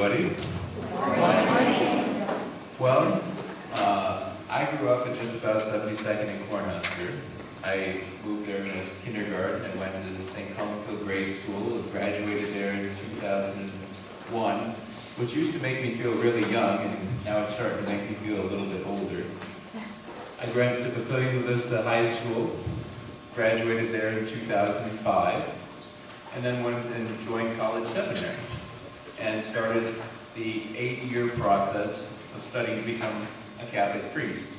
everybody. Well, I grew up at just about 72nd and Cornhusker. I moved there as kindergarten and went to St. Columbkille grade school and graduated there in 2001, which used to make me feel really young, and now it's starting to make me feel a little bit older. I went to Papillion Vista High School, graduated there in 2005, and then went and joined college seminary and started the 8-year process of studying to become a Catholic priest.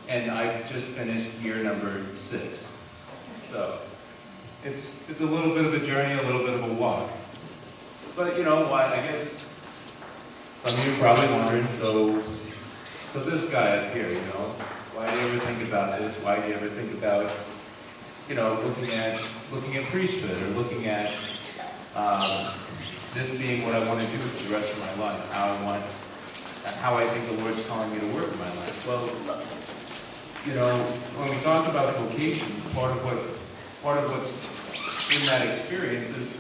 And I've just finished year number 6. So it's a little bit of a journey, a little bit of a walk. But you know what, I guess some of you are probably wondering, so this guy up here, you know, why do you ever think about this? Why do you ever think about, you know, looking at priesthood, or looking at this being what I want to do for the rest of my life, how I think the Lord's calling me to work in my life? Well, you know, when we talk about vocations, part of what's in that experience is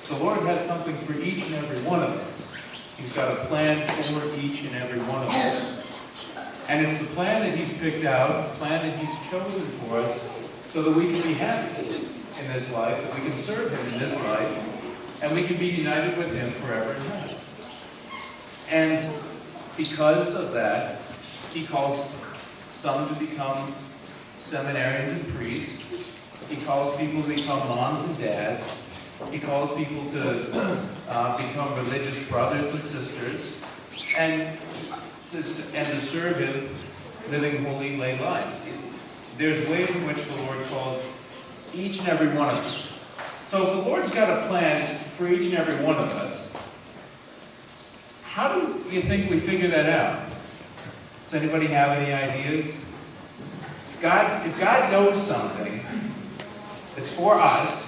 the Lord has something for each and every one of us. He's got a plan for each and every one of us. And it's the plan that He's picked out, the plan that He's chosen for us, so that we can be happy in this life, that we can serve Him in this life, and we can be united with Him forever and ever. And because of that, He calls some to become seminarians and priests. He calls people to become moms and dads. He calls people to become religious brothers and sisters, and to serve Him, living holy lay lives. There's ways in which the Lord calls each and every one of us. So if the Lord's got a plan for each and every one of us, how do you think we figure that out? Does anybody have any ideas? If God knows something, it's for us,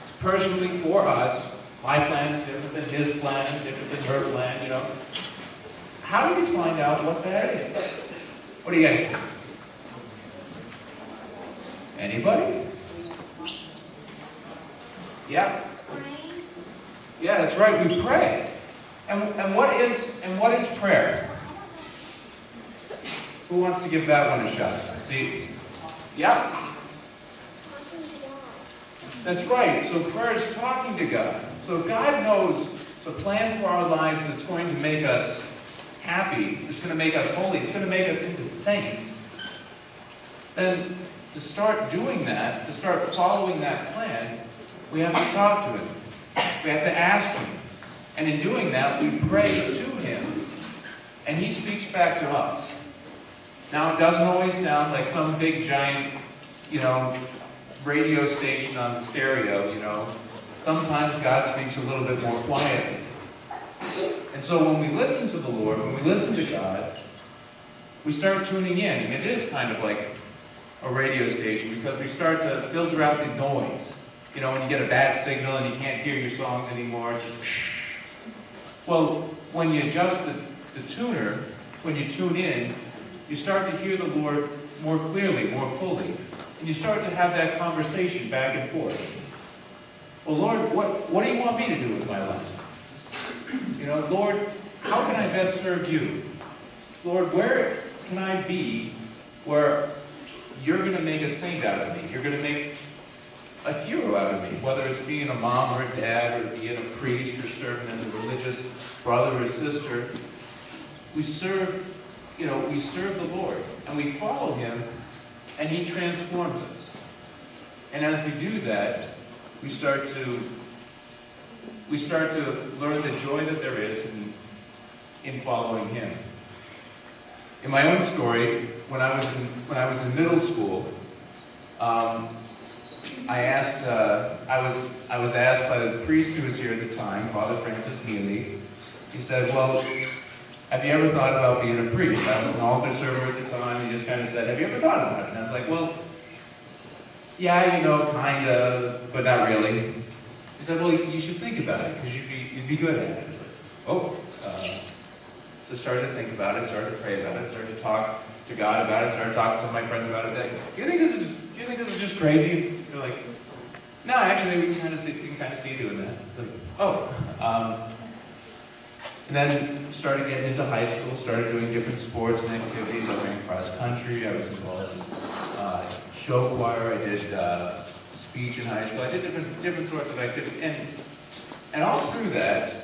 it's personally for us. My plan is different than His plan, different than her plan, you know. How do we find out what that is? What do you guys think? Anybody? Yeah. Yeah, that's right. We pray. And what is prayer? Who wants to give that one a shot? See? Yeah. That's right. So prayer is talking to God. So if God knows the plan for our lives that's going to make us happy, it's going to make us holy, it's going to make us into saints, then to start doing that, to start following that plan, we have to talk to Him. We have to ask Him. And in doing that, we pray to Him, and He speaks back to us. Now, it doesn't always sound like some big, giant, you know, radio station on stereo, you know. Sometimes God speaks a little bit more quietly. And so when we listen to the Lord, when we listen to God, we start tuning in. And it is kind of like a radio station, because we start to filter out the noise. You know, when you get a bad signal and you can't hear your songs anymore, it's just whoosh. Well, when you adjust the tuner, when you tune in, you start to hear the Lord more clearly, more fully. And you start to have that conversation back and forth. Well, Lord, what do you want me to do with my life? You know, Lord, how can I best serve you? Lord, where can I be where you're going to make a saint out of me? You're going to make a hero out of me, whether it's being a mom or a dad, or being a priest, or serving as a religious brother or sister. We serve the Lord, and we follow Him, and He transforms us. And as we do that, we start to learn the joy that there is in following Him. In my own story, when I was in middle school, I was asked by the priest who was here at the time, Father Francis Healy. He said, "Well, have you ever thought about being a priest?" I was an altar server at the time. He just kind of said, "Have you ever thought about it?" And I was like, "Well, yeah, you know, kind of, but not really." He said, "Well, you should think about it, because you'd be good at it." So I started to think about it, started to pray about it, started to talk to God about it, started to talk to some of my friends about it. Like, do you think this is just crazy? They're like, "No, actually, we can kind of see you doing that." Like, And then started getting into high school, started doing different sports and activities. I ran cross country, I was involved in show choir, I did speech in high school, I did different sorts of activities. And all through that,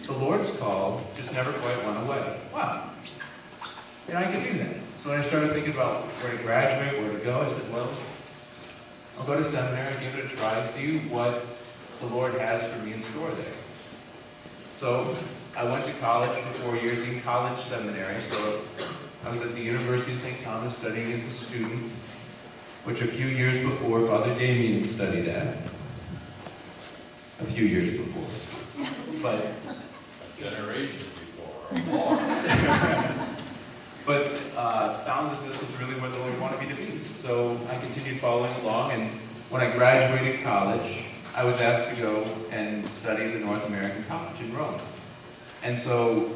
the Lord's call just never quite went away. Wow, I could do that. So when I started thinking about where to graduate, where to go, I said, well, I'll go to seminary, give it a try, see what the Lord has for me in store there. So I went to college for 4 years in college seminary. So I was at the University of St. Thomas studying as a student, which a few years before, Father Damien studied at. A few years before. But generations before. But found that this was really where the Lord wanted me to be. So I continued following along, and when I graduated college, I was asked to go and study at the North American College in Rome. And so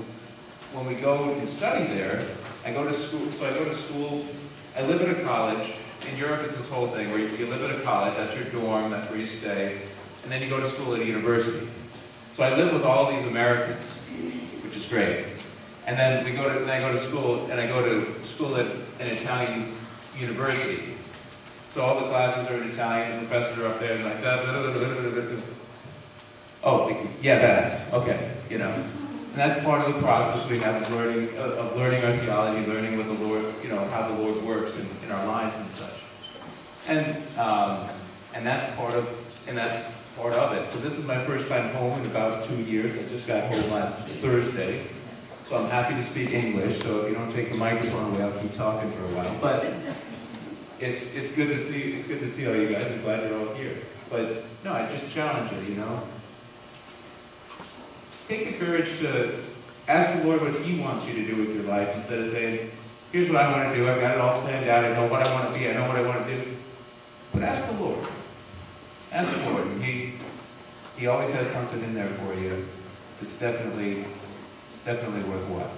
when we go and study there, I go to school. So I go to school, I live at a college. In Europe, it's this whole thing where you live at a college, that's your dorm, that's where you stay, and then you go to school at a university. So I live with all these Americans, which is great. And then I go to school at an Italian university. So all the classes are in Italian, the professors are up there and like that. Oh, yeah, that. Okay, And that's part of the process we have of learning our theology, learning what the Lord, how the Lord works in our lives and such. And that's part of it. So this is my first time home in about 2 years. I just got home last Thursday. So I'm happy to speak English. So if you don't take the microphone away, I'll keep talking for a while. But it's good to see all you guys. I'm glad you're all here. But no, I just challenge you, Take the courage to ask the Lord what He wants you to do with your life instead of saying, here's what I want to do, I've got it all planned out, I know what I want to be, I know what I want to do. But ask the Lord. Ask the Lord. And He always has something in there for you. It's definitely worthwhile.